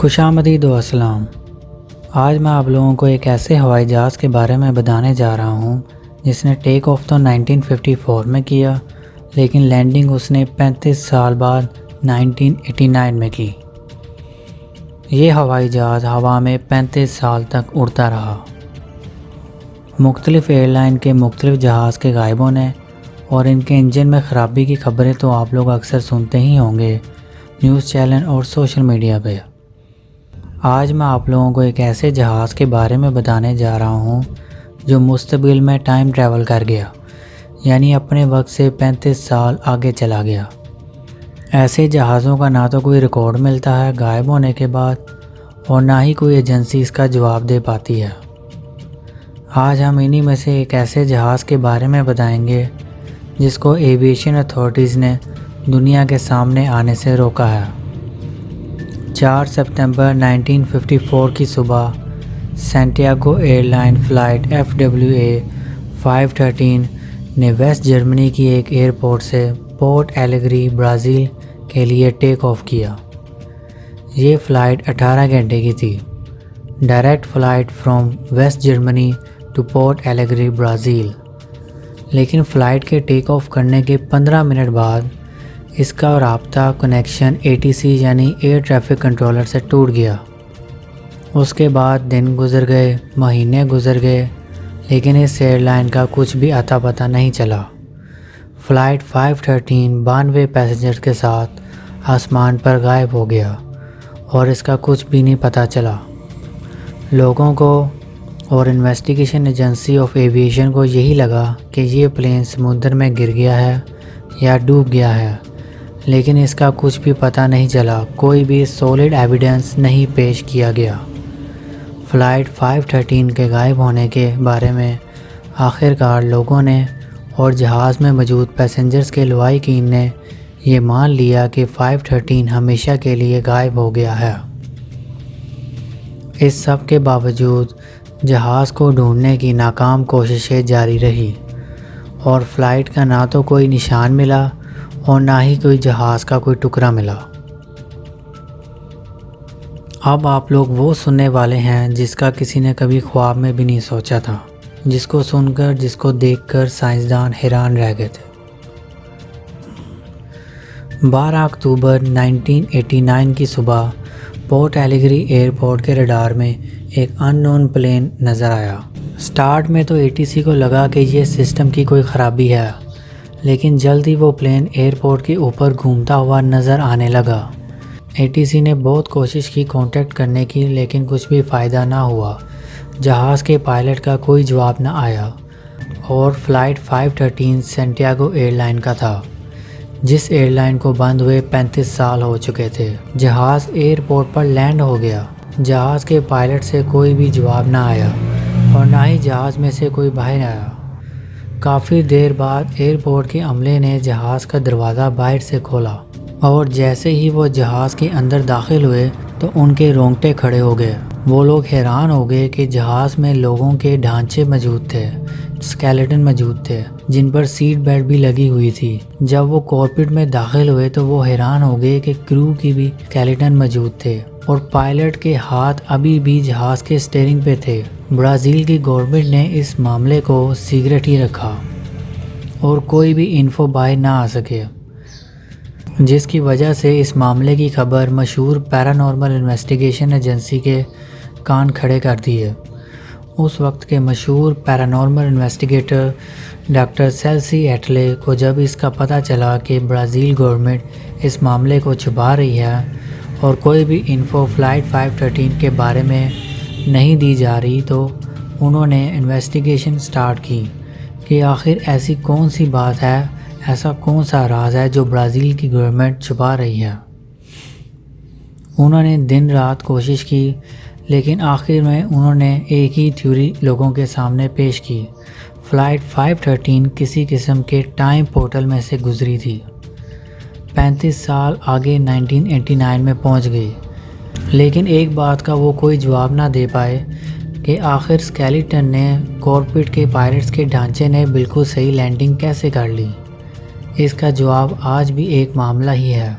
خوشامدید و السلام۔ آج میں آپ لوگوں کو ایک ایسے ہوائی جہاز کے بارے میں بتانے جا رہا ہوں جس نے ٹیک آف تو 1954 میں کیا، لیکن لینڈنگ اس نے 35 سال بعد 1989 میں کی۔ یہ ہوائی جہاز ہوا میں 35 سال تک اڑتا رہا۔ مختلف ایئر لائن کے مختلف جہاز کے غائب ہونے اور ان کے انجن میں خرابی کی خبریں تو آپ لوگ اکثر سنتے ہی ہوں گے نیوز چینل اور سوشل میڈیا پہ۔ آج میں آپ لوگوں کو ایک ایسے جہاز کے بارے میں بتانے جا رہا ہوں جو مستقبل میں ٹائم ٹریول کر گیا، یعنی اپنے وقت سے 35 سال آگے چلا گیا۔ ایسے جہازوں کا نہ تو کوئی ریکارڈ ملتا ہے غائب ہونے کے بعد، اور نہ ہی کوئی ایجنسی اس کا جواب دے پاتی ہے۔ آج ہم انہی میں سے ایک ایسے جہاز کے بارے میں بتائیں گے جس کو ایویشن اتھارٹیز نے دنیا کے سامنے آنے سے روکا ہے۔ 4 ستمبر 1954 کی صبح Santiago airline flight FWA 513 نے ویسٹ جرمنی کی ایک ایئرپورٹ سے پورٹ ایلیگری برازیل کے لیے ٹیک آف کیا۔ یہ فلائٹ 18 گھنٹے کی تھی، direct flight from West Germany to Porto Alegre Brazil. لیکن فلائٹ کے ٹیک آف کرنے کے 15 منٹ بعد اس کا رابطہ کنیکشن ATC یعنی ایئر ٹریفک کنٹرولر سے ٹوٹ گیا۔ اس کے بعد دن گزر گئے، مہینے گزر گئے، لیکن اس ایئر لائن کا کچھ بھی اتا پتہ نہیں چلا۔ فلائٹ 513 92 پیسنجر کے ساتھ آسمان پر غائب ہو گیا اور اس کا کچھ بھی نہیں پتہ چلا۔ لوگوں کو اور انویسٹیگیشن ایجنسی آف ایویشن کو یہی لگا کہ یہ پلین سمندر میں گر گیا ہے یا ڈوب گیا ہے، لیکن اس کا کچھ بھی پتہ نہیں چلا، کوئی بھی سولڈ ایویڈنس نہیں پیش کیا گیا۔ فلائٹ 513 کے غائب ہونے کے بارے میں آخرکار لوگوں نے اور جہاز میں موجود پیسنجرز کے لواحقین نے یہ مان لیا کہ 513 ہمیشہ کے لیے غائب ہو گیا ہے۔ اس سب کے باوجود جہاز کو ڈھونڈنے کی ناکام کوششیں جاری رہی اور فلائٹ کا نہ تو کوئی نشان ملا اور نہ ہی کوئی جہاز کا کوئی ٹکڑا ملا۔ اب آپ لوگ وہ سننے والے ہیں جس کا کسی نے کبھی خواب میں بھی نہیں سوچا تھا، جس کو سن کر، جس کو دیکھ کر سائنسدان حیران رہ گئے تھے۔ 12 اکتوبر 1989 کی صبح پورٹ ایلیگری ایئرپورٹ کے ریڈار میں ایک ان نون پلین نظر آیا۔ سٹارٹ میں تو ATC کو لگا کہ یہ سسٹم کی کوئی خرابی ہے، لیکن جلد ہی وہ پلین ایئرپورٹ کے اوپر گھومتا ہوا نظر آنے لگا۔ ATC نے بہت کوشش کی کانٹیکٹ کرنے کی، لیکن کچھ بھی فائدہ نہ ہوا۔ جہاز کے پائلٹ کا کوئی جواب نہ آیا اور فلائٹ 513 سینٹیاگو ایئر لائن کا تھا، جس ایئر لائن کو بند ہوئے 35 سال ہو چکے تھے۔ جہاز ایئرپورٹ پر لینڈ ہو گیا۔ جہاز کے پائلٹ سے کوئی بھی جواب نہ آیا اور نہ ہی جہاز میں سے کوئی باہر آیا۔ کافی دیر بعد ایئرپورٹ کے عملے نے جہاز کا دروازہ باہر سے کھولا اور جیسے ہی وہ جہاز کے اندر داخل ہوئے تو ان کے رونگٹے کھڑے ہو گئے۔ وہ لوگ حیران ہو گئے کہ جہاز میں لوگوں کے ڈھانچے موجود تھے، اسکیلیٹن موجود تھے، جن پر سیٹ بیلٹ بھی لگی ہوئی تھی۔ جب وہ کاکپٹ میں داخل ہوئے تو وہ حیران ہو گئے کہ کرو کی بھی اسکیلیٹن موجود تھے اور پائلٹ کے ہاتھ ابھی بھی جہاز کے اسٹیئرنگ پہ تھے۔ برازیل کی گورنمنٹ نے اس معاملے کو سیکرٹ ہی رکھا اور کوئی بھی انفو باہر نہ آ سکے، جس کی وجہ سے اس معاملے کی خبر مشہور پیرانارمل انویسٹیگیشن ایجنسی کے کان کھڑے کر دیے۔ اس وقت کے مشہور پیرانارمل انویسٹیگیٹر ڈاکٹر سیلسی ایٹلے کو جب اس کا پتہ چلا کہ برازیل گورنمنٹ اس معاملے کو چھپا رہی ہے اور کوئی بھی انفو فلائٹ 513 کے بارے میں نہیں دی جا رہی، تو انہوں نے انویسٹیگیشن سٹارٹ کی کہ آخر ایسی کون سی بات ہے، ایسا کون سا راز ہے جو برازیل کی گورنمنٹ چھپا رہی ہے۔ انہوں نے دن رات کوشش کی، لیکن آخر میں انہوں نے ایک ہی تھیوری لوگوں کے سامنے پیش کی۔ فلائٹ 513 کسی قسم کے ٹائم پورٹل میں سے گزری تھی، 35 سال آگے 1989 میں پہنچ گئی۔ لیکن ایک بات کا وہ کوئی جواب نہ دے پائے کہ آخر اسکیلیٹن نے کاکپٹ کے پائلٹس کے ڈھانچے نے بالکل صحیح لینڈنگ کیسے کر لی۔ اس کا جواب آج بھی ایک معاملہ ہی ہے۔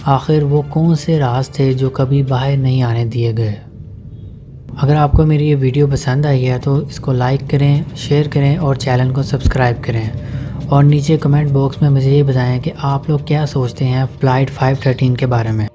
آخر وہ کون سے راز تھے جو کبھی باہر نہیں آنے دیے گئے؟ اگر آپ کو میری یہ ویڈیو پسند آئی ہے تو اس کو لائک کریں، شیئر کریں اور چینل کو سبسکرائب کریں، اور نیچے کمنٹ باکس میں مجھے یہ بتائیں کہ آپ لوگ کیا سوچتے ہیں فلائٹ 513 کے بارے میں۔